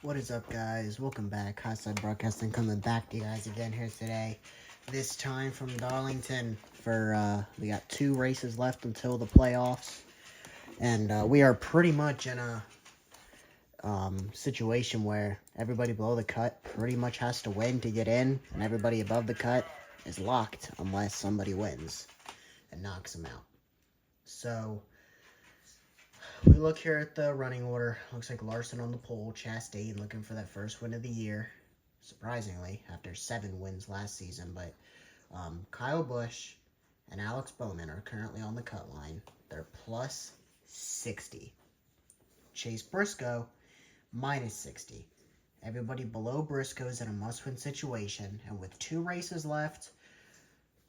What is up, guys? Welcome back. Hotside Broadcasting coming back to you guys again here today. This time from Darlington for, we got 2 races left until the playoffs. And we are pretty much in a situation where everybody below the cut pretty much has to win to get in. And everybody above the cut is locked unless somebody wins and knocks them out. So we look here at the running order. Looks like Larson on the pole, Chastain looking for that first win of the year. Surprisingly, after 7 wins last season. But Kyle Busch and Alex Bowman are currently on the cut line. They're plus 60. Chase Briscoe, minus 60. Everybody below Briscoe is in a must-win situation. And with 2 races left,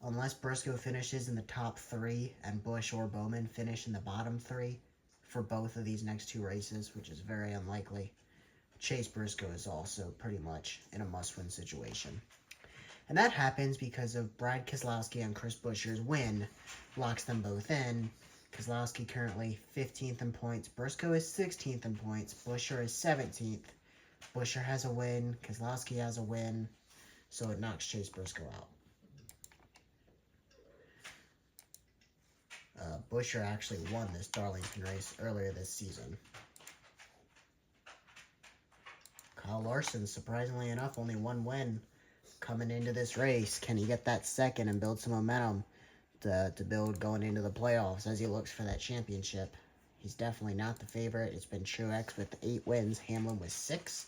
unless Briscoe finishes in the top 3 and Busch or Bowman finish in the bottom 3, for both of these next 2 races, which is very unlikely, Chase Briscoe is also pretty much in a must-win situation. And that happens because of Brad Keselowski and Chris Buescher's win locks them both in. Keselowski currently 15th in points. Briscoe is 16th in points. Buescher is 17th. Buescher has a win. Keselowski has a win. So it knocks Chase Briscoe out. Buescher actually won this Darlington race earlier this season. Kyle Larson, surprisingly enough, only 1 win coming into this race. Can he get that second and build some momentum to build going into the playoffs as he looks for that championship? He's definitely not the favorite. It's been Truex with 8 wins, Hamlin with 6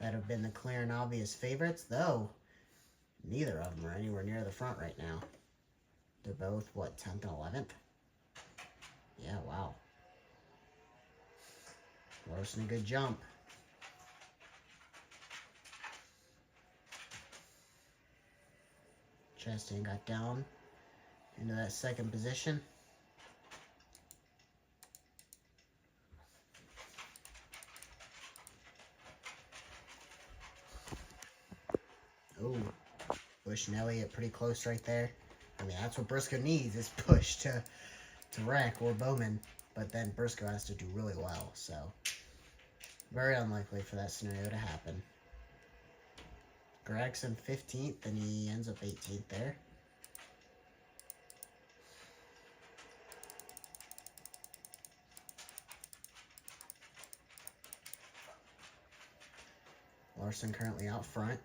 that have been the clear and obvious favorites, though neither of them are anywhere near the front right now. They're both, what, 10th and 11th? Yeah, wow. Larson, a good jump. Chastain got down into that second position. Oh, Busch and Elliott pretty close right there. I mean, that's what Briscoe needs, is push to wreck or Bowman. But then Briscoe has to do really well, so very unlikely for that scenario to happen. Gregson 15th, and he ends up 18th there. Larson currently out front.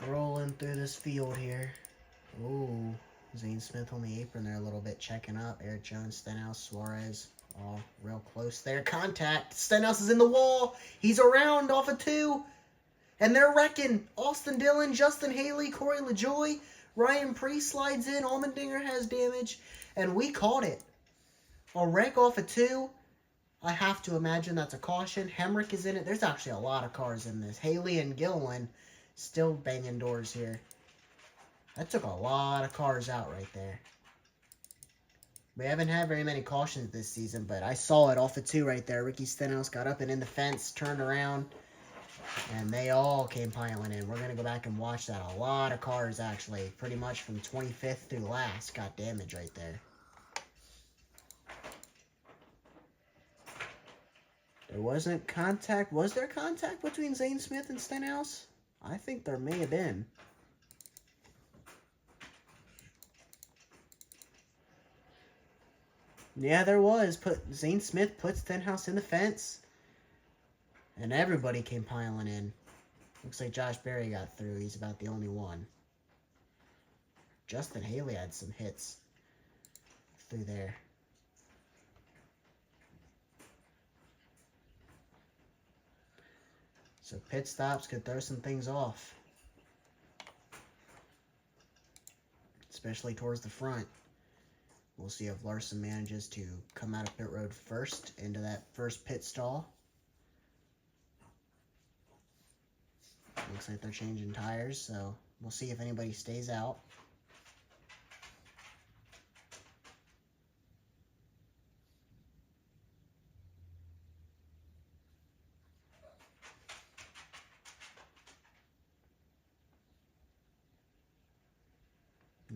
Scrolling through this field here. Ooh, Zane Smith on the apron there a little bit, checking up. Eric Jones, Stenhouse, Suarez, all real close there. Contact. Stenhouse is in the wall. He's around off of 2. And they're wrecking. Austin Dillon, Justin Haley, Corey LaJoie, Ryan Preece slides in. Allmendinger has damage. And we caught it. A wreck off of 2. I have to imagine that's a caution. Hemrick is in it. There's actually a lot of cars in this. Haley and Gilliland still banging doors here. That took a lot of cars out right there. We haven't had very many cautions this season, but I saw it off of 2 right there. Ricky Stenhouse got up and in the fence, turned around, and they all came piling in. We're going to go back and watch that. A lot of cars, actually, pretty much from 25th through last, got damage right there. There wasn't contact. Was there contact between Zane Smith and Stenhouse? I think there may have been. Yeah, there was. Zane Smith put Stenhouse in the fence. And everybody came piling in. Looks like Josh Berry got through. He's about the only one. Justin Haley had some hits through there. So pit stops could throw some things off. Especially towards the front. We'll see if Larson manages to come out of pit road first into that first pit stall. Looks like they're changing tires, so we'll see if anybody stays out.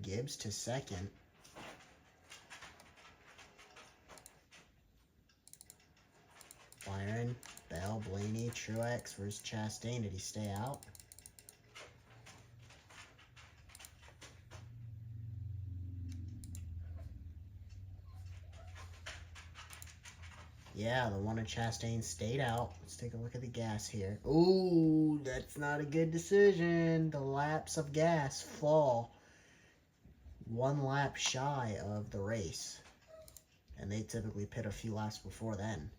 Gibbs to second. Byron, Bell, Blaney, Truex versus Chastain. Did he stay out? Yeah, the one of Chastain stayed out. Let's take a look at the gas here. Ooh, that's not a good decision. The laps of gas fall 1 lap shy of the race. And they typically pit a few laps before then.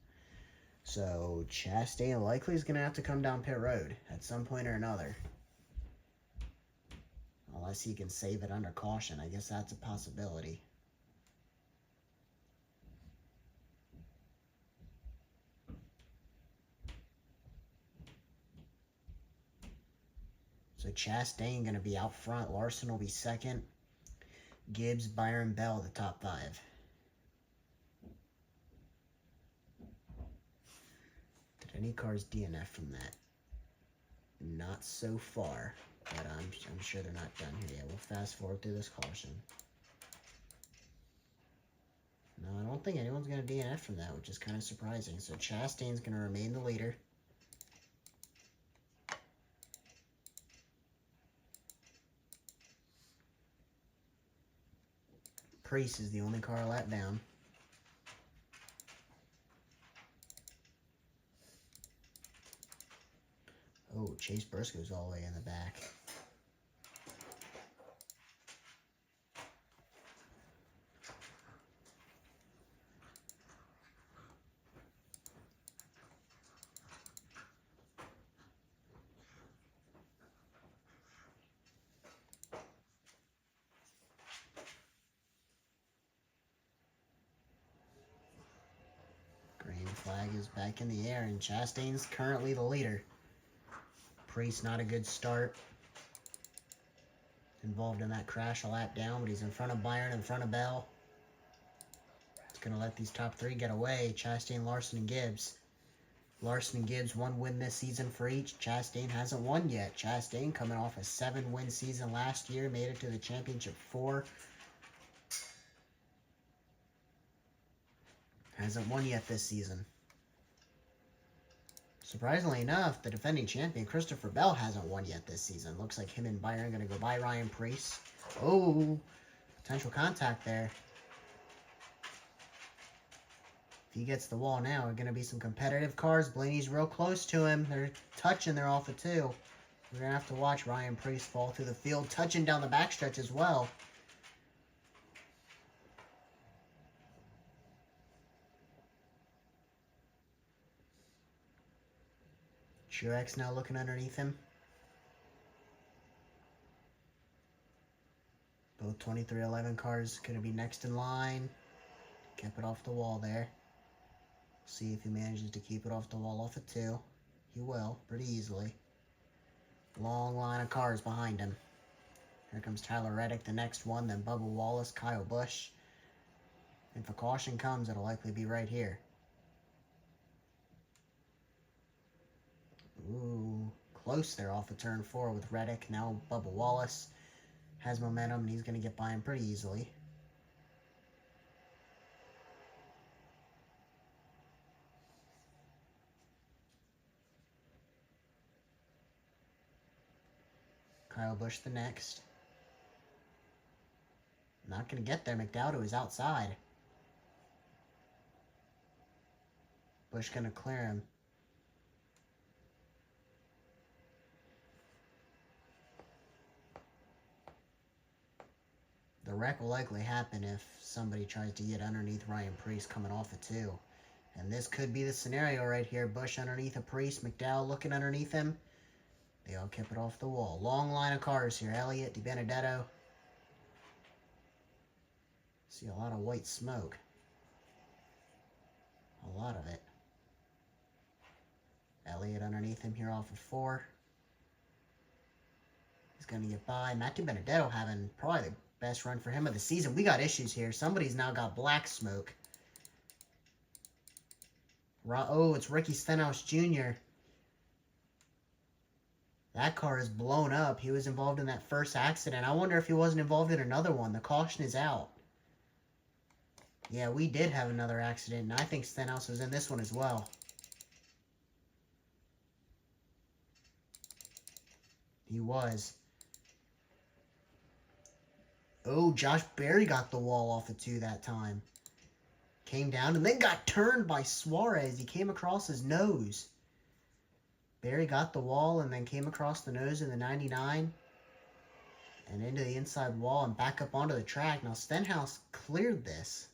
So Chastain likely is going to have to come down pit road at some point or another. Unless he can save it under caution. I guess that's a possibility. So Chastain going to be out front. Larson will be second. Gibbs, Byron, Bell, the top 5. Did any cars DNF from that? Not so far, but I'm sure they're not done here yet. We'll fast forward through this caution. No, I don't think anyone's going to DNF from that, which is kind of surprising. So Chastain's going to remain the leader. Priest is the only car a lap down. Oh, Chase Briscoe's all the way in the back. Green flag is back in the air, and Chastain's currently the leader. Priest, not a good start. Involved in that crash a lap down, but he's in front of Byron, in front of Bell. He's going to let these top 3 get away. Chastain, Larson, and Gibbs. Larson and Gibbs, 1 win this season for each. Chastain hasn't won yet. Chastain coming off a 7-win season last year, made it to the championship 4. Hasn't won yet this season. Surprisingly enough, the defending champion, Christopher Bell, hasn't won yet this season. Looks like him and Byron are going to go by Ryan Preece. Oh, potential contact there. If he gets the wall now, there are going to be some competitive cars. Blaney's real close to him. They're touching their Alpha 2. We're going to have to watch Ryan Preece fall through the field, touching down the backstretch as well. Truex now looking underneath him. Both 2311 cars going to be next in line. Kept it off the wall there. See if he manages to keep it off the wall off of 2. He will, pretty easily. Long line of cars behind him. Here comes Tyler Reddick, the next one, then Bubba Wallace, Kyle Busch. If a caution comes, it'll likely be right here. Ooh, close there off of turn 4 with Reddick. Now Bubba Wallace has momentum, and he's going to get by him pretty easily. Kyle Busch the next. Not going to get there. McDowell is outside. Busch going to clear him. The wreck will likely happen if somebody tries to get underneath Ryan Preece coming off of 2. And this could be the scenario right here. Busch underneath a Preece. McDowell looking underneath him. They all kept it off the wall. Long line of cars here. Elliott, DiBenedetto. See a lot of white smoke. A lot of it. Elliott underneath him here off of 4. He's going to get by. Matt DiBenedetto having probably the best run for him of the season. We got issues here. Somebody's now got black smoke. Oh, it's Ricky Stenhouse Jr. That car is blown up. He was involved in that first accident. I wonder if he wasn't involved in another one. The caution is out. Yeah, we did have another accident, and I think Stenhouse was in this one as well. He was. Oh, Josh Berry got the wall off of 2 that time. Came down and then got turned by Suarez. He came across his nose. Berry got the wall and then came across the nose in the 99 and into the inside wall and back up onto the track. Now Stenhouse cleared this.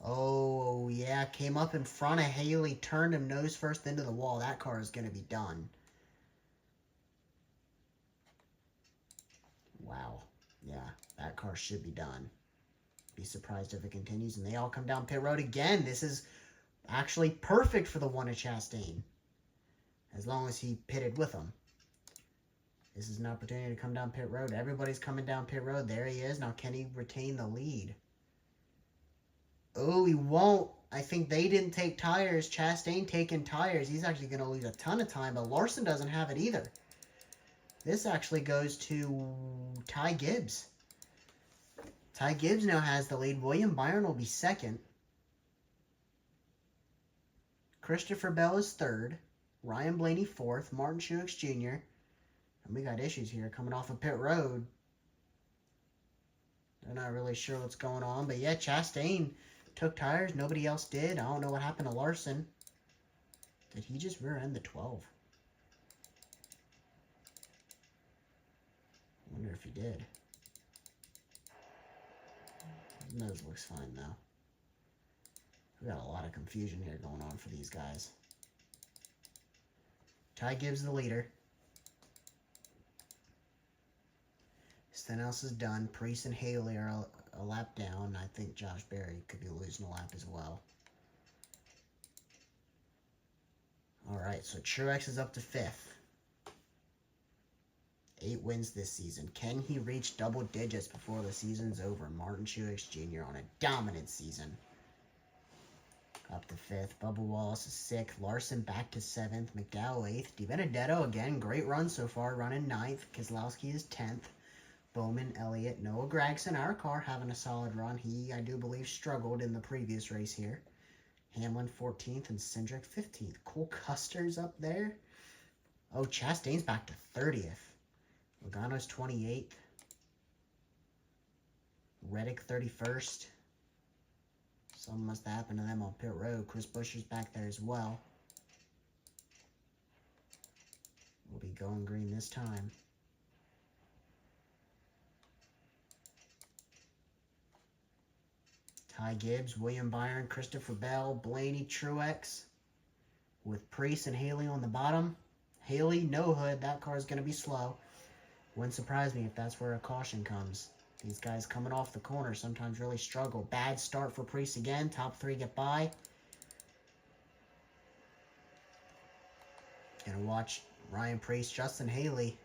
Oh, yeah, came up in front of Haley, turned him nose first into the wall. That car is going to be done. Wow. Yeah, that car should be done. Be surprised if it continues. And they all come down pit road again. This is actually perfect for the one at Chastain. As long as he pitted with them. This is an opportunity to come down pit road. Everybody's coming down pit road. There he is. Now, can he retain the lead? Oh, he won't. I think they didn't take tires. Chastain taking tires. He's actually going to lose a ton of time, but Larson doesn't have it either. This actually goes to Ty Gibbs. Ty Gibbs now has the lead. William Byron will be second. Christopher Bell is third. Ryan Blaney fourth. Martin Truex Jr. And we got issues here coming off of pit road. They're not really sure what's going on. But yeah, Chastain took tires. Nobody else did. I don't know what happened to Larson. Did he just rear end the 12? I wonder if he did. His nose looks fine, though. We got a lot of confusion here going on for these guys. Ty Gibbs the leader. Stenhouse is done. Priest and Haley are a lap down. I think Josh Berry could be losing a lap as well. Alright, so Truex is up to 5th. 8 wins this season. Can he reach double digits before the season's over? Martin Truex Jr. on a dominant season. Up to 5th. Bubba Wallace is 6th. Larson back to 7th. McDowell 8th. DiBenedetto, again, great run so far, running 9th. Keselowski is 10th. Bowman, Elliott, Noah Gragson, our car, having a solid run. He, I do believe, struggled in the previous race here. Hamlin 14th and Cindric 15th. Cole Custer's up there. Oh, Chastain's back to 30th. Logano's 28th. Reddick 31st. Something must have happened to them on pit road. Chris Buescher's back there as well. We'll be going green this time. Ty Gibbs, William Byron, Christopher Bell, Blaney, Truex. With Priest and Haley on the bottom. Haley, no hood. That car is going to be slow. Wouldn't surprise me if that's where a caution comes. These guys coming off the corner sometimes really struggle. Bad start for Priest again. Top 3 get by. Gonna watch Ryan Priest, Justin Haley.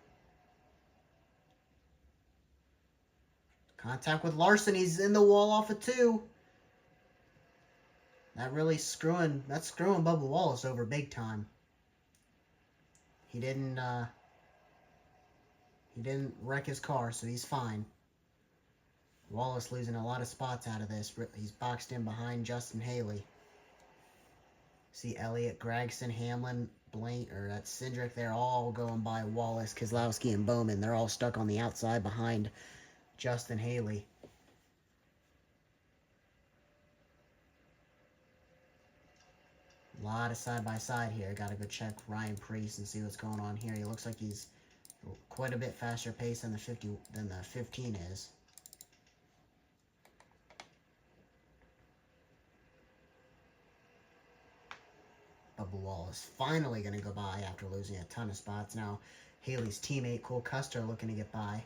Contact with Larson. He's in the wall off of 2. That's screwing Bubba Wallace over big time. He didn't wreck his car, so he's fine. Wallace losing a lot of spots out of this. He's boxed in behind Justin Haley. See Elliott, Gragson, Hamlin, that's Cindric. They're all going by Wallace, Keselowski, and Bowman. They're all stuck on the outside behind Justin Haley. A lot of side-by-side here. Got to go check Ryan Priest and see what's going on here. He looks like he's quite a bit faster pace than the 15 is. Bubba Wallace finally going to go by after losing a ton of spots. Now, Haley's teammate, Cole Custer, looking to get by.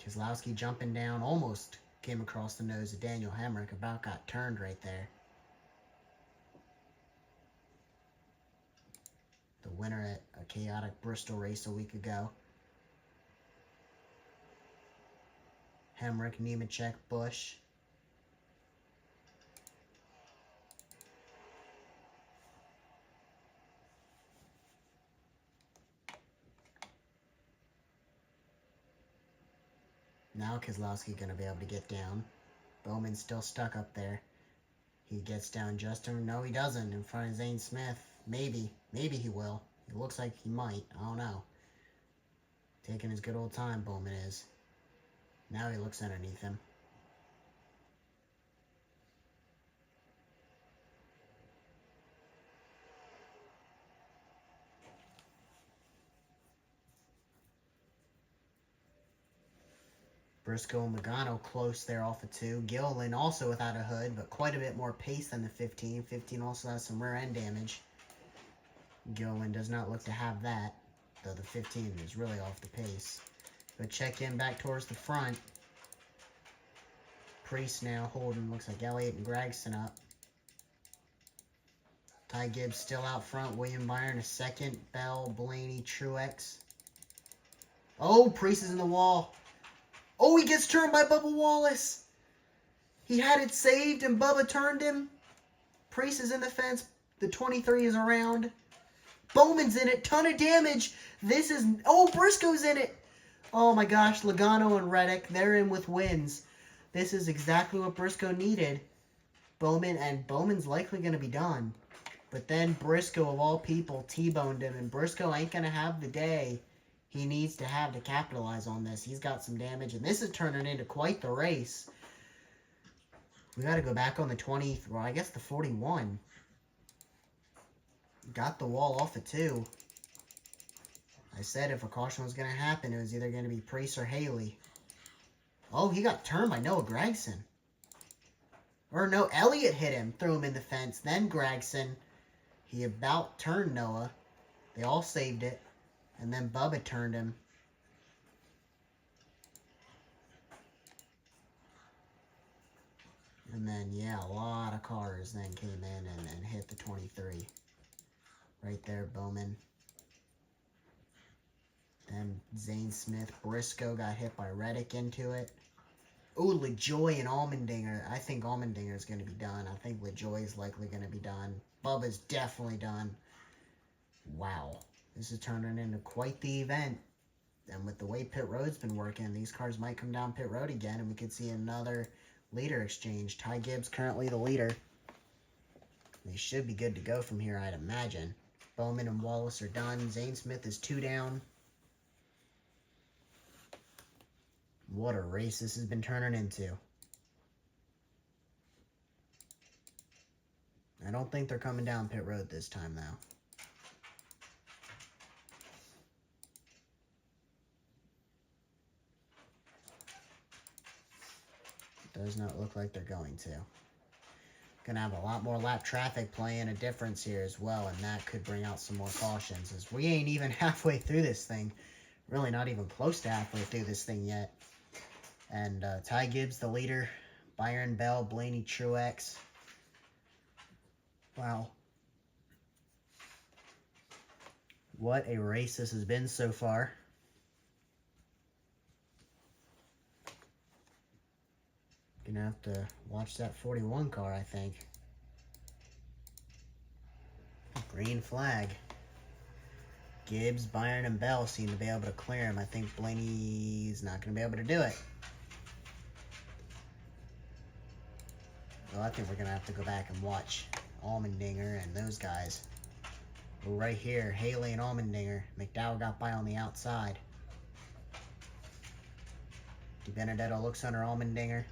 Keselowski jumping down, almost came across the nose of Daniel Hemrick, about got turned right there. The winner at a chaotic Bristol race a week ago. Hemrick, Nemechek, Bush. Now Keselowski going to be able to get down. Bowman's still stuck up there. He gets down just in... No, he doesn't. In front of Zane Smith. Maybe. Maybe he will. It looks like he might. I don't know. Taking his good old time, Bowman is. Now he looks underneath him. Briscoe and Logano close there off of 2. Gilliland also without a hood, but quite a bit more pace than the 15. 15 also has some rear end damage. Gilliland does not look to have that, though the 15 is really off the pace. But check in back towards the front. Priest now holding, looks like Elliott and Gregson up. Ty Gibbs still out front. William Byron a second. Bell, Blaney, Truex. Oh, Priest is in the wall. Oh, he gets turned by Bubba Wallace. He had it saved and Bubba turned him. Priest is in the fence. The 23 is around. Bowman's in it. Ton of damage. This is... Oh, Briscoe's in it. Oh my gosh. Logano and Reddick, they're in with wins. This is exactly what Briscoe needed. Bowman's likely going to be done. But then Briscoe, of all people, T-boned him. And Briscoe ain't going to have the day he needs to have to capitalize on this. He's got some damage, and this is turning into quite the race. We got to go back on the 20, well, I guess the 41. Got the wall off of 2. I said if a caution was going to happen, it was either going to be Priest or Haley. Oh, he got turned by Noah Gragson. Or no, Elliott hit him, threw him in the fence. Then Gragson, he about turned Noah. They all saved it. And then Bubba turned him. And then, yeah, a lot of cars then came in and hit the 23. Right there, Bowman. Then Zane Smith, Briscoe got hit by Reddick into it. Ooh, LaJoy and Allmendinger. I think Allmendinger is going to be done. I think LaJoy is likely going to be done. Bubba's definitely done. Wow. This is turning into quite the event. And with the way pit road's been working, these cars might come down pit road again, and we could see another leader exchange. Ty Gibbs currently the leader. They should be good to go from here, I'd imagine. Bowman and Wallace are done. Zane Smith is 2 down. What a race this has been turning into. I don't think they're coming down pit road this time, though. Does not look like they're going to. Gonna have a lot more lap traffic playing a difference here as well, and that could bring out some more cautions, as we ain't even halfway through this thing. Really not even close to halfway through this thing yet. And Ty Gibbs the leader. Byron, Bell, Blaney, Truex. Wow. What a race this has been so far. Gonna have to watch that 41 car, I think. Green flag. Gibbs, Byron, and Bell seem to be able to clear him. I think Blaney's not going to be able to do it. Well, I think we're going to have to go back and watch Allmendinger and those guys. Well, right here, Haley and Allmendinger. McDowell got by on the outside. DiBenedetto looks under Allmendinger.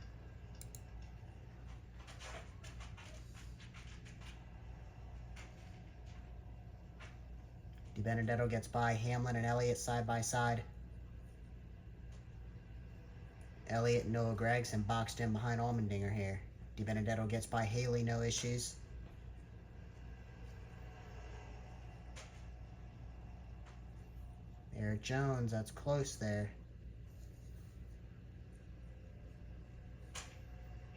DiBenedetto gets by Hamlin and Elliott side by side. Elliott and Noah Gragson boxed in behind Allmendinger here. DiBenedetto gets by Haley, no issues. Eric Jones, that's close there.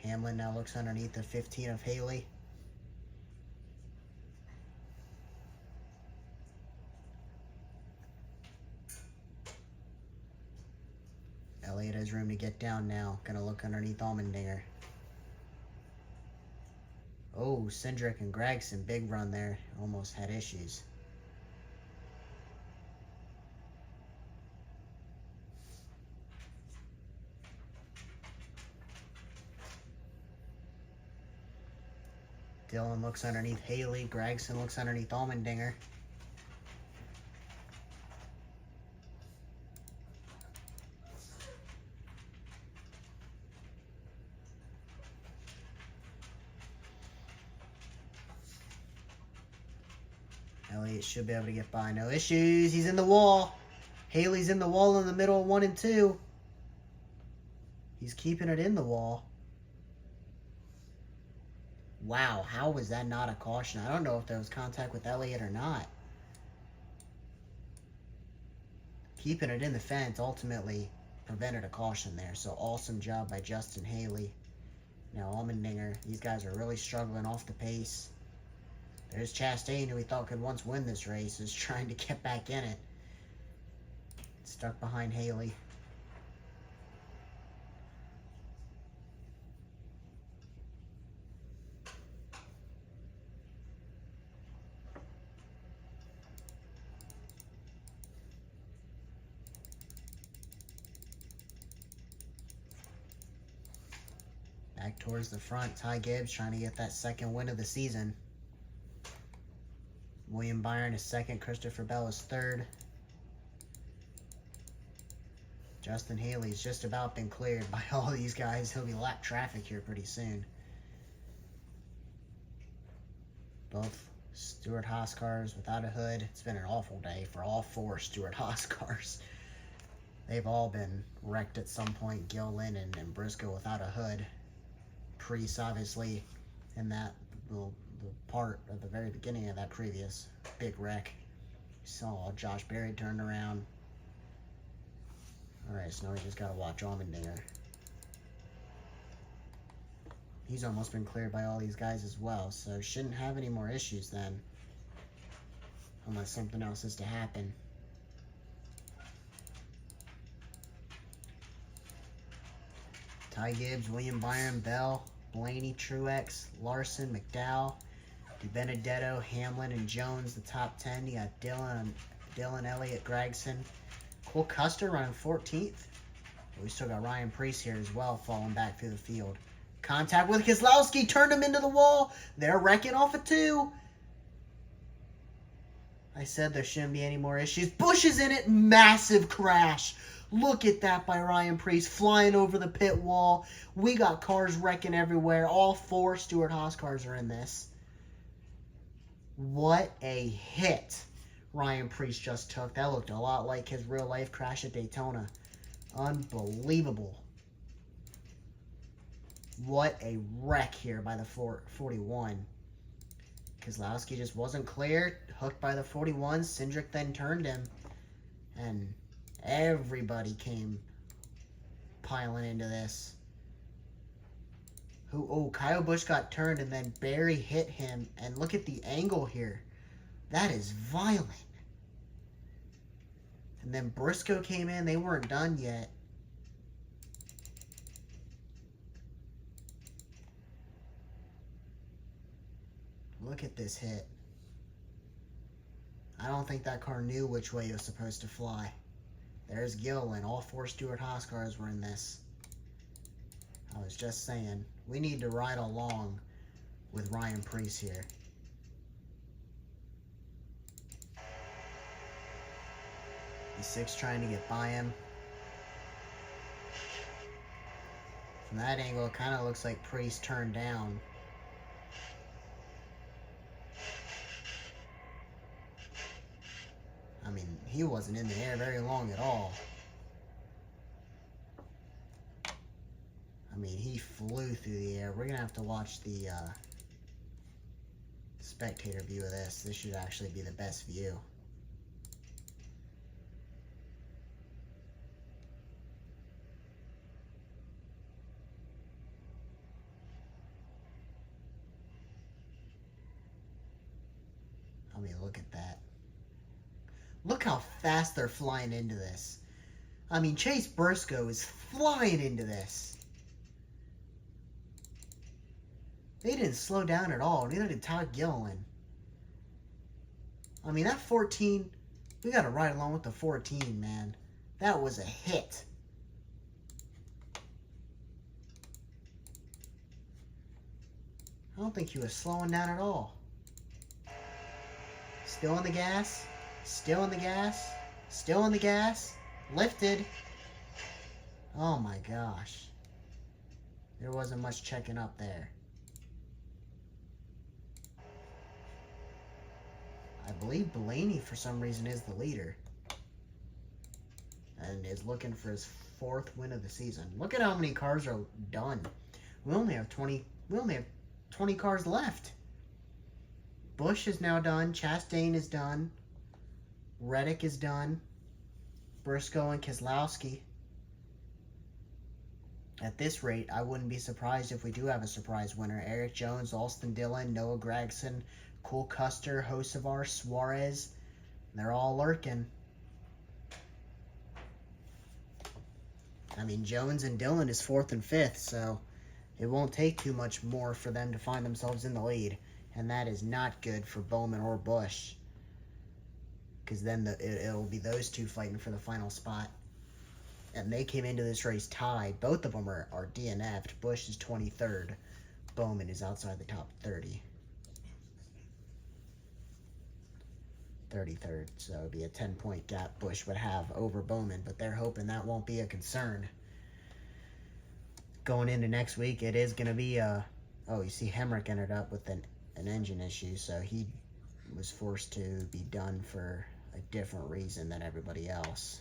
Hamlin now looks underneath the 15 of Haley. Elliott has room to get down now. Gonna look underneath Allmendinger. Oh, Cindric and Gregson, big run there. Almost had issues. Dillon looks underneath Haley. Gregson looks underneath Allmendinger. Elliott should be able to get by. No issues. He's in the wall. Haley's in the wall in the middle of 1 and 2. He's keeping it in the wall. Wow, how was that not a caution? I don't know if there was contact with Elliott or not. Keeping it in the fence ultimately prevented a caution there. So awesome job by Justin Haley. Now Allmendinger, these guys are really struggling off the pace. There's Chastain, who we thought could once win this race, is trying to get back in it. Stuck behind Haley. Back towards the front, Ty Gibbs trying to get that second win of the season. William Byron is second, Christopher Bell is third. Justin Haley's just about been cleared by all these guys. He'll be lap traffic here pretty soon. Both Stewart-Haas cars without a hood. It's been an awful day for all 4 Stewart-Haas cars. They've all been wrecked at some point. Gillen and Briscoe without a hood. Priest, obviously, in that the part of the very beginning of that previous big wreck. You saw Josh Berry turned around. Alright, so now we just got to watch Allmendinger. He's almost been cleared by all these guys as well, so shouldn't have any more issues then. Unless something else is to happen. Ty Gibbs, William Byron, Bell, Blaney, Truex, Larson, McDowell, DiBenedetto, Hamlin, and Jones, the top 10. You got Dillon, Elliott, Gregson. Cole Custer running 14th. We still got Ryan Preece here as well, falling back through the field. Contact with Keselowski, turned him into the wall. They're wrecking off a 2. I said there shouldn't be any more issues. Busch is in it, massive crash. Look at that by Ryan Preece, flying over the pit wall. We got cars wrecking everywhere. All 4 Stewart-Haas cars are in this. What a hit Ryan Preece just took. That looked a lot like his real-life crash at Daytona. Unbelievable. What a wreck here by the 41. Keselowski just wasn't clear. Hooked by the 41. Cindric then turned him. And everybody came piling into this. Kyle Busch got turned and then Berry hit him. And look at the angle here. That is violent. And then Briscoe came in. They weren't done yet. Look at this hit. I don't think that car knew which way it was supposed to fly. There's Gillen. All 4 Stewart-Haas cars were in this. I was just saying, we need to ride along with Ryan Preece here. E6 trying to get by him. From that angle, it kind of looks like Preece turned down. I mean, he wasn't in the air very long at all. I mean, he flew through the air. We're going to have to watch the spectator view of this. This should actually be the best view. I mean, look at that. Look how fast they're flying into this. I mean, Chase Briscoe is flying into this. They didn't slow down at all. Neither did Todd Gilliland. I mean, that 14, we got to ride along with the 14, man. That was a hit. I don't think he was slowing down at all. Still on the gas. Still on the gas. Still on the gas. Lifted. Oh my gosh. There wasn't much checking up there. I believe Blaney, for some reason, is the leader. And is looking for his 4th win of the season. Look at how many cars are done. We only have 20 cars left. Busch is now done. Chastain is done. Reddick is done. Briscoe and Keselowski. At this rate, I wouldn't be surprised if we do have a surprise winner. Eric Jones, Austin Dillon, Noah Gragson, Cole Custer, Hocevar, Suarez. They're all lurking. I mean, Jones and Dillon is 4th and 5th, so it won't take too much more for them to find themselves in the lead. And that is not good for Bowman or Busch. Because then it'll be those two fighting for the final spot. And they came into this race tied. Both of them are DNF'd. Busch is 23rd. Bowman is outside the top 30. 33rd. So it would be a 10-point gap Busch would have over Bowman. But they're hoping that won't be a concern. Going into next week, it is going to be oh, you see Hemrick ended up with an engine issue. So he was forced to be done for a different reason than everybody else.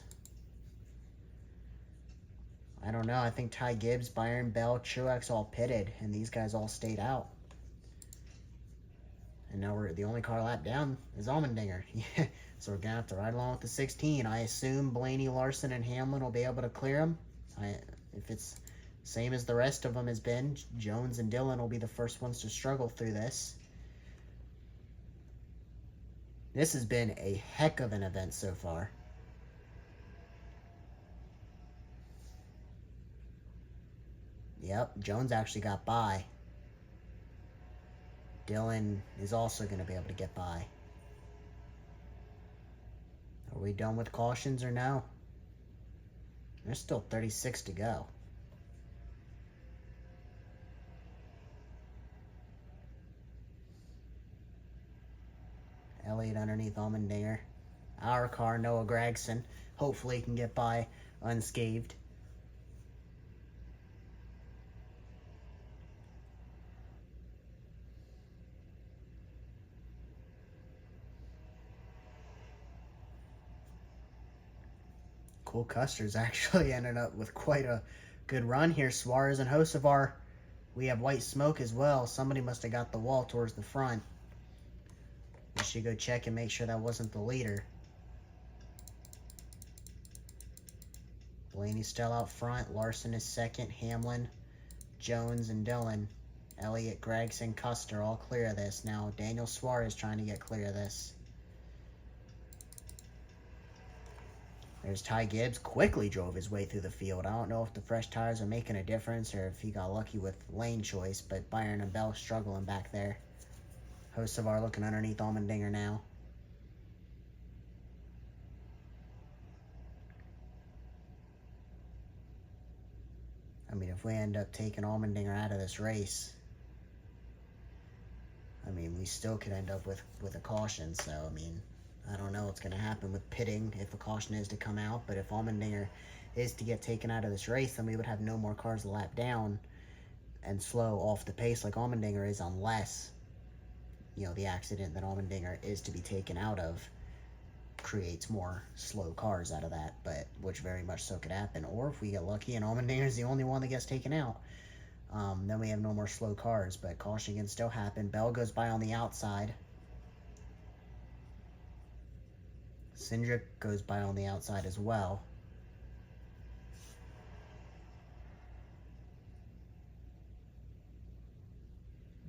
I don't know. I think Ty Gibbs, Byron Bell, Truex all pitted, and these guys all stayed out. And now the only car lap down is Allmendinger. So we're going to have to ride along with the 16. I assume Blaney, Larson, and Hamlin will be able to clear them. If it's same as the rest of them has been, Jones and Dillon will be the first ones to struggle through this. This has been a heck of an event so far. Yep, Jones actually got by. Dillon is also going to be able to get by. Are we done with cautions or no? There's still 36 to go. Elliott underneath Allmendinger. Our car, Noah Gragson. Hopefully he can get by unscathed. Cole Custer's actually ended up with quite a good run here. Suarez and Hocevar. We have white smoke as well. Somebody must have got the wall towards the front. We should go check and make sure that wasn't the leader. Blaney's still out front. Larson is second. Hamlin, Jones, and Dillon. Elliott, Gragson, Custer all clear of this. Now Daniel Suarez trying to get clear of this. There's Ty Gibbs. Quickly drove his way through the field. I don't know if the fresh tires are making a difference or if he got lucky with lane choice, but Byron and Bell struggling back there. Hocevar looking underneath Allmendinger now. I mean, if we end up taking Allmendinger out of this race, I mean, we still could end up with a caution. So, I mean, I don't know what's going to happen with pitting if a caution is to come out. But if Allmendinger is to get taken out of this race, then we would have no more cars to lap down and slow off the pace like Allmendinger is, unless, you know, the accident that Allmendinger is to be taken out of creates more slow cars out of that, but which very much so could happen. Or if we get lucky and Allmendinger is the only one that gets taken out, then we have no more slow cars, but caution can still happen. Bell goes by on the outside. Cindric goes by on the outside as well.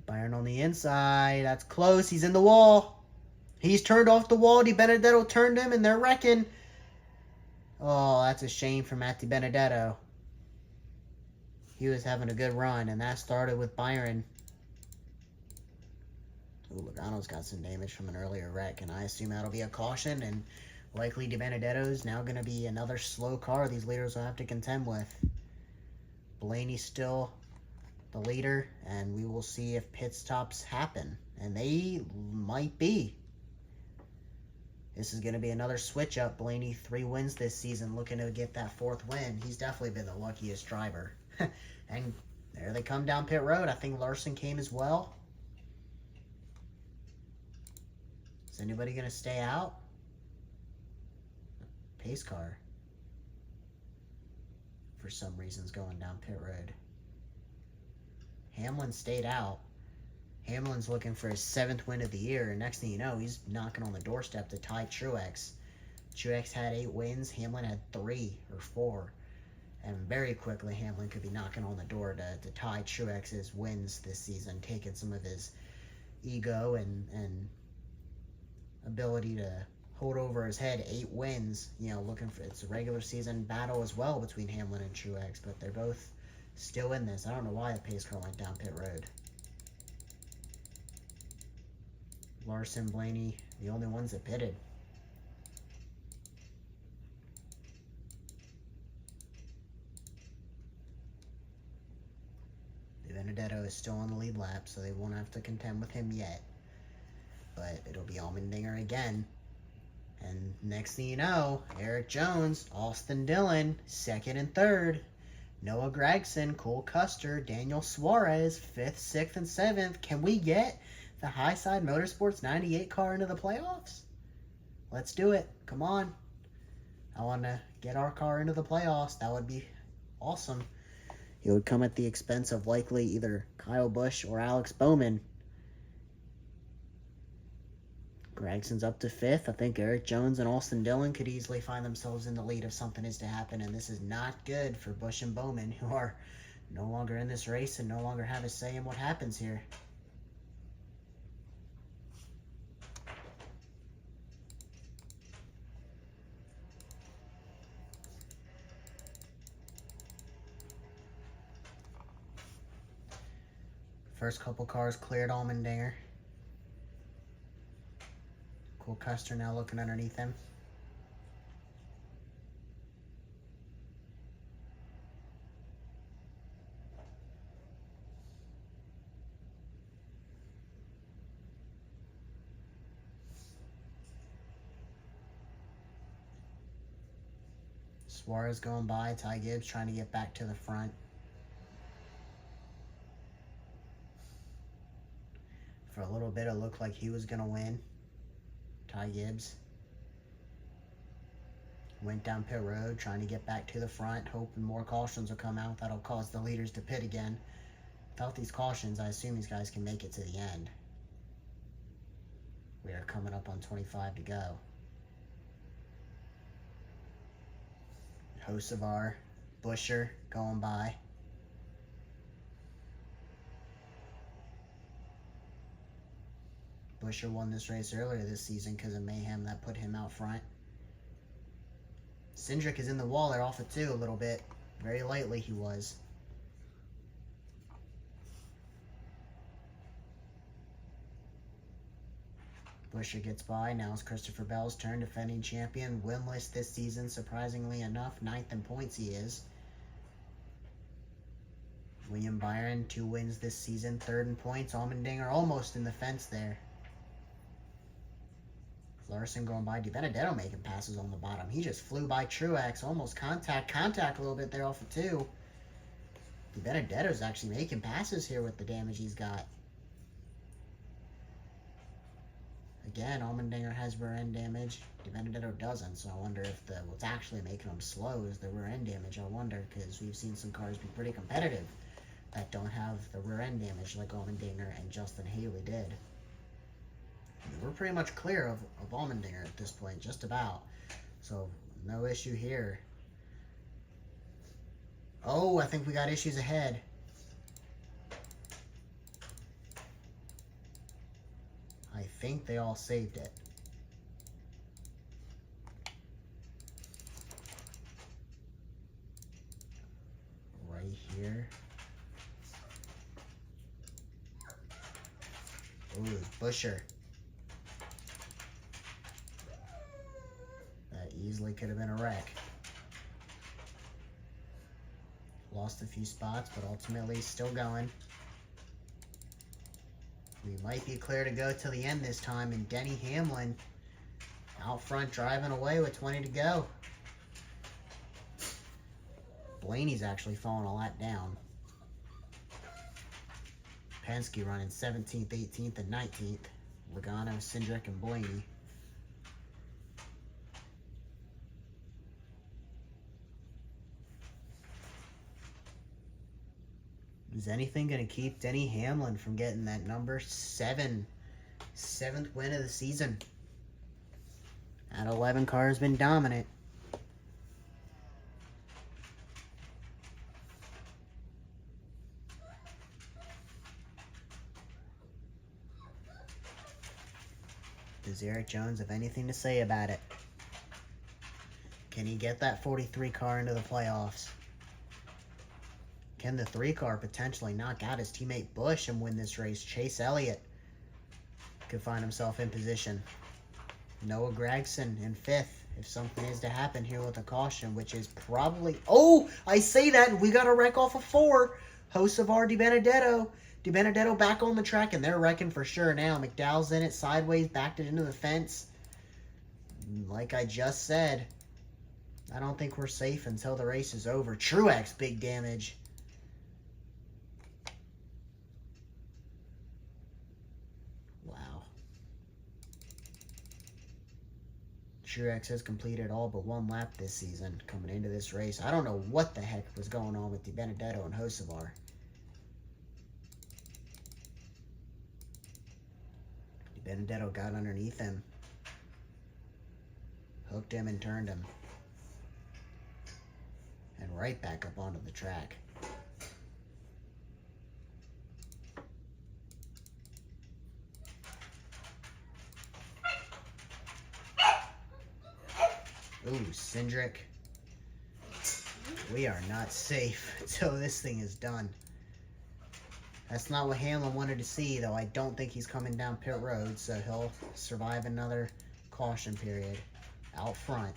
Byron on the inside. That's close. He's in the wall. He's turned off the wall. Di Benedetto turned him, and they're wrecking. Oh, that's a shame for Matt Benedetto. He was having a good run, and that started with Byron. Ooh, Logano's got some damage from an earlier wreck, and I assume that'll be a caution, and likely Benedetto's now going to be another slow car these leaders will have to contend with. Blaney's still the leader, and we will see if pit stops happen, and they might be. This is going to be another switch up. Blaney 3 wins this season, looking to get that 4th win. He's definitely been the luckiest driver. And there they come down pit road. I think Larson came as well. Is anybody going to stay out? Pace car, for some reasons, going down pit road. Hamlin stayed out. Hamlin's looking for his 7th win of the year, and next thing you know, he's knocking on the doorstep to tie Truex. Truex had 8 wins, Hamlin had 3 or 4, and very quickly Hamlin could be knocking on the door to tie Truex's wins this season, taking some of his ego and ability to hold over his head. 8 wins, you know, looking for, it's a regular season battle as well between Hamlin and Truex, but they're both still in this. I don't know why the pace car went down pit road. Larson, Blaney, the only ones that pitted. Benedetto is still on the lead lap, so they won't have to contend with him yet. But it'll be Allmendinger again. And next thing you know, Eric Jones, Austin Dillon, 2nd and 3rd. Noah Gragson, Cole Custer, Daniel Suarez, 5th, 6th, and 7th. Can we get the Highside Motorsports 98 car into the playoffs? Let's do it. Come on. I want to get our car into the playoffs. That would be awesome. It would come at the expense of likely either Kyle Busch or Alex Bowman. Gregson's up to 5th. I think Eric Jones and Austin Dillon could easily find themselves in the lead if something is to happen, and this is not good for Busch and Bowman, who are no longer in this race and no longer have a say in what happens here. First couple cars cleared Allmendinger. Cole Custer now looking underneath him. Suarez going by. Ty Gibbs trying to get back to the front. For a little bit, it looked like he was going to win. Ty Gibbs went down pit road, trying to get back to the front, hoping more cautions will come out. That'll cause the leaders to pit again. Without these cautions, I assume these guys can make it to the end. We are coming up on 25 to go. Hocevar, Buscher going by. Buscher won this race earlier this season because of mayhem that put him out front. Cindric is in the wall there off of 2 a little bit. Very lightly he was. Buscher gets by. Now it's Christopher Bell's turn. Defending champion. Winless this season, surprisingly enough. 9th in points he is. William Byron, 2 wins this season. 3rd in points. Allmendinger almost in the fence there. Larson going by. Benedetto making passes on the bottom. He just flew by Truex. Almost contact a little bit there off of 2. Benedetto's actually making passes here with the damage he's got. Again, Allmendinger has rear end damage. Benedetto doesn't, so I wonder if what's actually making him slow is the rear end damage. I wonder, because we've seen some cars be pretty competitive that don't have the rear end damage like Allmendinger and Justin Haley did. We're pretty much clear of Allmendinger at this point, just about. So, no issue here. Oh, I think we got issues ahead. I think they all saved it. Busher. That easily could have been a wreck. Lost a few spots, but ultimately still going. We might be clear to go till the end this time, and Denny Hamlin out front driving away with 20 to go. Blaney's actually falling a lot down. Penske running 17th, 18th, and 19th. Logano, Cindric, and Blaney. Is anything going to keep Denny Hamlin from getting that number 7, 7th win of the season? That 11 car has been dominant. Does Eric Jones have anything to say about it? Can he get that 43 car into the playoffs? Can the 3 car potentially knock out his teammate Busch and win this race? Chase Elliott could find himself in position. Noah Gragson in 5th if something is to happen here with a caution, which is probably... Oh, I say that, and we got a wreck off of 4. Hocevar, DiBenedetto. DiBenedetto back on the track, and they're wrecking for sure now. McDowell's in it sideways, backed it into the fence. Like I just said, I don't think we're safe until the race is over. Truex, big damage. Wow. Truex has completed all but 1 lap this season coming into this race. I don't know what the heck was going on with DiBenedetto and Hocevar. DiBenedetto got underneath him, hooked him and turned him, and right back up onto the track. Ooh, Cindric. We are not safe until this thing is done. That's not what Hamlin wanted to see, though. I don't think he's coming down pit road, so he'll survive another caution period out front.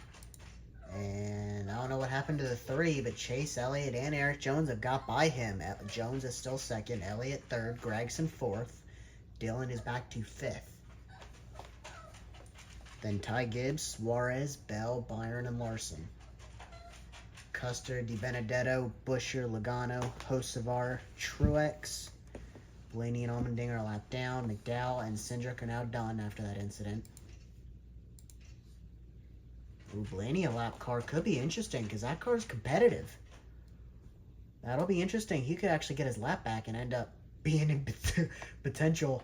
And I don't know what happened to the 3, but Chase Elliott and Eric Jones have got by him. Jones is still 2nd, Elliott 3rd, Gragson 4th. Dillon is back to 5th. Then Ty Gibbs, Suarez, Bell, Byron, and Larson. Custer, DiBenedetto, Busher, Logano, Hocevar, Truex. Blaney and Allmendinger are lapped down. McDowell and Cindric are now done after that incident. Ooh, Blaney, a lap car could be interesting because that car is competitive. That'll be interesting. He could actually get his lap back and end up being in potential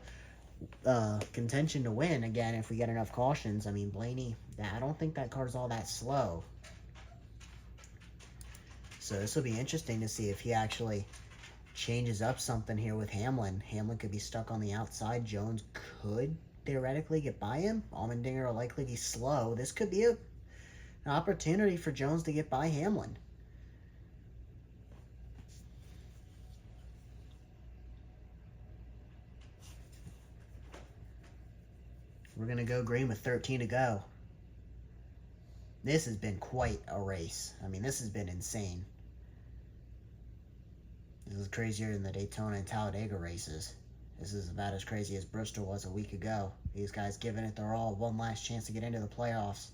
contention to win again if we get enough cautions. I mean, Blaney, I don't think that car's all that slow. So this will be interesting to see if he actually changes up something here with Hamlin. Hamlin could be stuck on the outside. Jones could theoretically get by him. Allmendinger will likely be slow. This could be an opportunity for Jones to get by Hamlin. We're going to go green with 13 to go. This has been quite a race. I mean, this has been insane. This is crazier than the Daytona and Talladega races. This is about as crazy as Bristol was a week ago. These guys giving it their all. One last chance to get into the playoffs.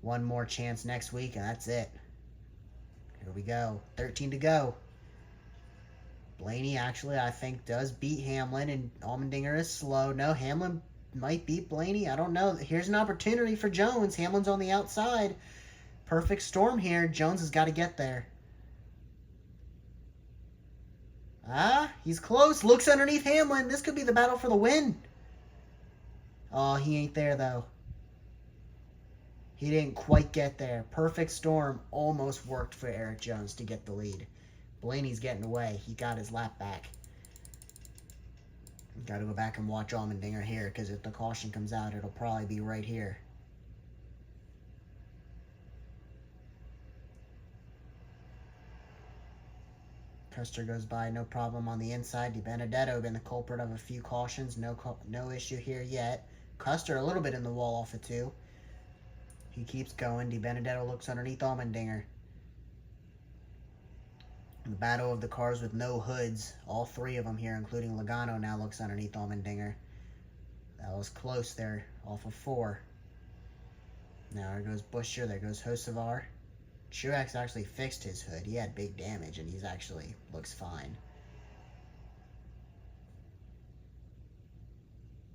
One more chance next week, and that's it. Here we go. 13 to go. Blaney actually, I think, does beat Hamlin, and Allmendinger is slow. No, Hamlin might beat Blaney. I don't know. Here's an opportunity for Jones. Hamlin's on the outside. Perfect storm here. Jones has got to get there. Ah, he's close. Looks underneath Hamlin. This could be the battle for the win. Oh, he ain't there, though. He didn't quite get there. Perfect storm almost worked for Eric Jones to get the lead. Blaney's getting away. He got his lap back. Got to go back and watch Allmendinger here, because if the caution comes out, it'll probably be right here. Custer goes by, no problem on the inside. DiBenedetto been the culprit of a few cautions. No issue here yet. Custer a little bit in the wall off of 2. He keeps going. DiBenedetto looks underneath Allmendinger. The battle of the cars with no hoods. All 3 of them here, including Logano, now looks underneath Allmendinger. That was close there, off of 4. Now there goes Buscher, there goes Hocevar. Truex actually fixed his hood. He had big damage, and he's actually looks fine.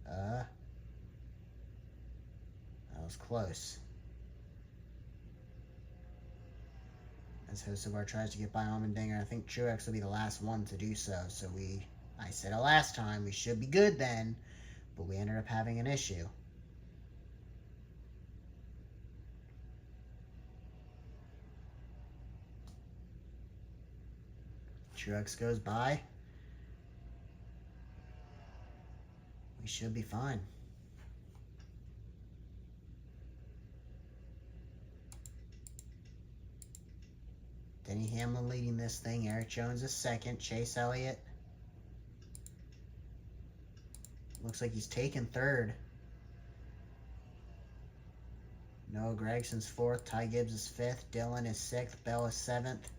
That was close. As Hocevar tries to get by Allmendinger, I think Truex will be the last one to do so. So I said it last time, we should be good then, but we ended up having an issue. Truex goes by. We should be fine. Denny Hamlin leading this thing. Eric Jones is second. Chase Elliott looks like he's taking third. Noah Gregson's fourth. Ty Gibbs is fifth. Dillon is sixth. Bell is seventh.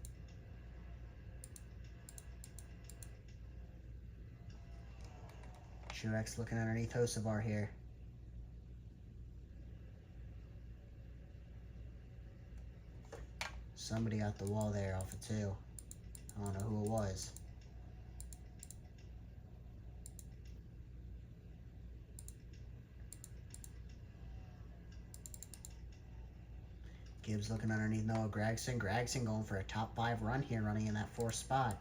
Truex looking underneath Hocevar here. Somebody got the wall there off of 2. I don't know who it was. Gibbs looking underneath Noah Gragson. Gragson going for a top 5 run here, running in that 4th spot.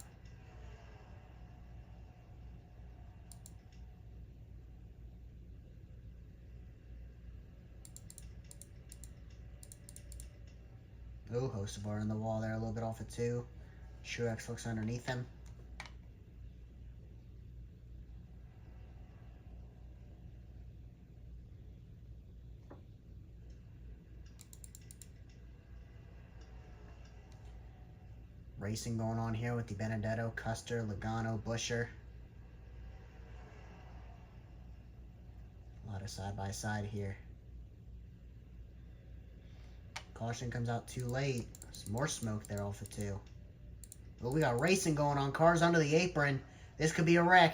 Oh, Hocevar in the wall there, a little bit off of 2. Truex looks underneath him. Racing going on here with DiBenedetto, Custer, Logano, Buscher. A lot of side-by-side here. Caution comes out too late. Some more smoke there off of 2. Oh, we got racing going on. Cars under the apron. This could be a wreck.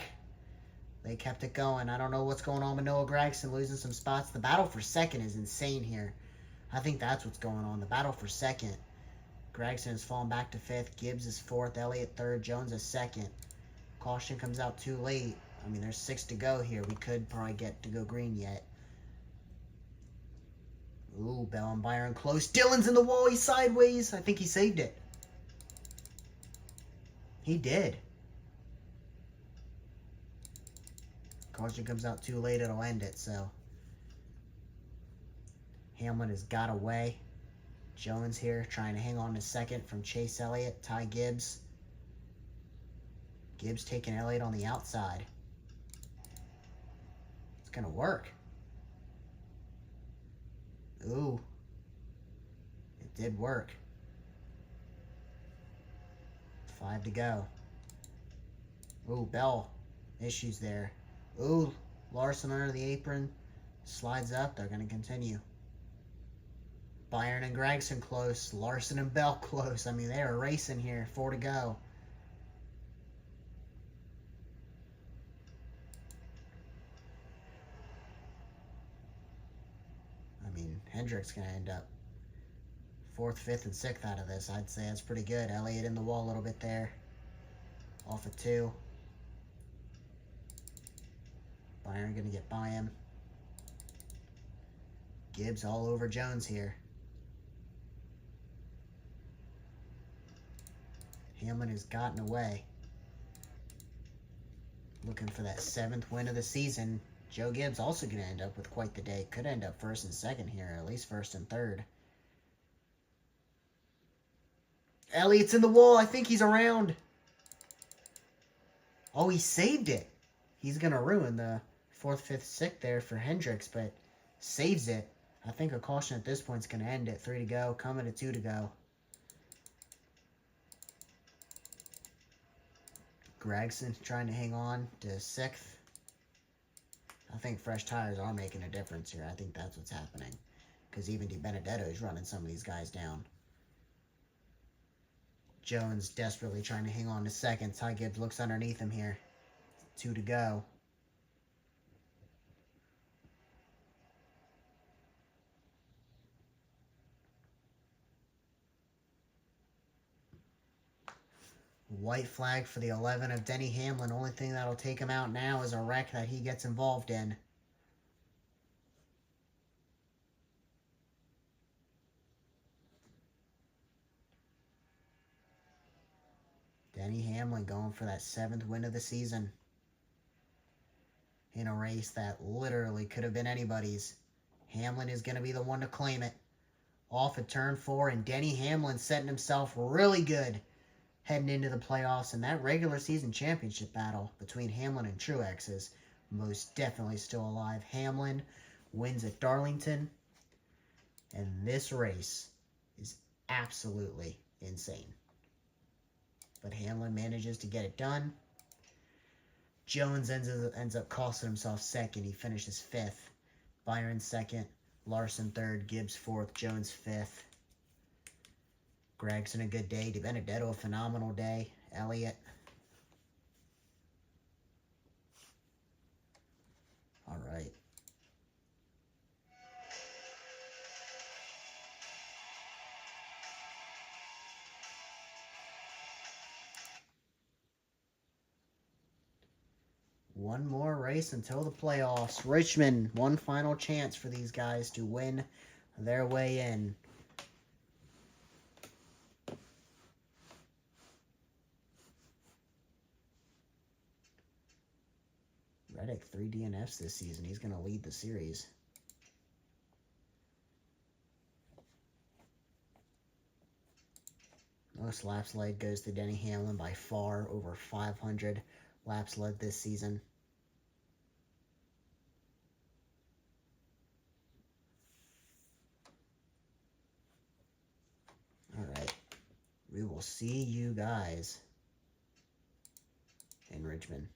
They kept it going. I don't know what's going on with Noah Gragson losing some spots. The battle for second is insane here. I think that's what's going on. The battle for second. Gragson has fallen back to 5th. Gibbs is 4th. Elliott 3rd. Jones is 2nd. Caution comes out too late. I mean, there's 6 to go here. We could probably get to go green yet. Ooh, Bell and Byron close. Dillon's in the wall. He's sideways. I think he saved it. He did. Caution comes out too late. It'll end it, so. Hamlin has got away. Jones here trying to hang on to 2nd from Chase Elliott. Ty Gibbs. Gibbs taking Elliott on the outside. It's going to work. Ooh. It did work. 5 to go. Ooh, Bell. Issues there. Ooh, Larson under the apron. Slides up. They're going to continue. Byron and Gragson close. Larson and Bell close. I mean, they are racing here. 4 to go. I mean, Hendrick's going to end up 4th, 5th, and 6th out of this. I'd say that's pretty good. Elliott in the wall a little bit there. Off of 2. Byron going to get by him. Gibbs all over Jones here. Hamlin has gotten away. Looking for that 7th win of the season. Joe Gibbs also going to end up with quite the day. Could end up 1st and 2nd here, at least 1st and 3rd. Elliott's in the wall. I think he's around. Oh, he saved it. He's going to ruin the 4th, 5th, 6th there for Hendricks, but saves it. I think a caution at this point is going to end it. 3 to go, coming to 2 to go. Gregson trying to hang on to 6th. I think fresh tires are making a difference here. I think that's what's happening. Because even DiBenedetto is running some of these guys down. Jones desperately trying to hang on to 2nd. Ty Gibbs looks underneath him here. 2 to go. White flag for the 11 of Denny Hamlin. Only thing that'll take him out now is a wreck that he gets involved in. Denny Hamlin going for that 7th win of the season. In a race that literally could have been anybody's. Hamlin is going to be the one to claim it. Off at turn 4, and Denny Hamlin setting himself really good heading into the playoffs, and that regular season championship battle between Hamlin and Truex is most definitely still alive. Hamlin wins at Darlington, and this race is absolutely insane. But Hamlin manages to get it done. Jones ends up costing himself 2nd. He finishes 5th. Byron 2nd. Larson 3rd. Gibbs 4th. Jones 5th. Gregson a good day. DiBenedetto a phenomenal day. Elliott. All right. One more race until the playoffs. Richmond, one final chance for these guys to win their way in. Reddick, 3 DNFs this season. He's going to lead the series. Most laps led goes to Denny Hamlin by far, over 500 laps led this season. All right. We will see you guys in Richmond.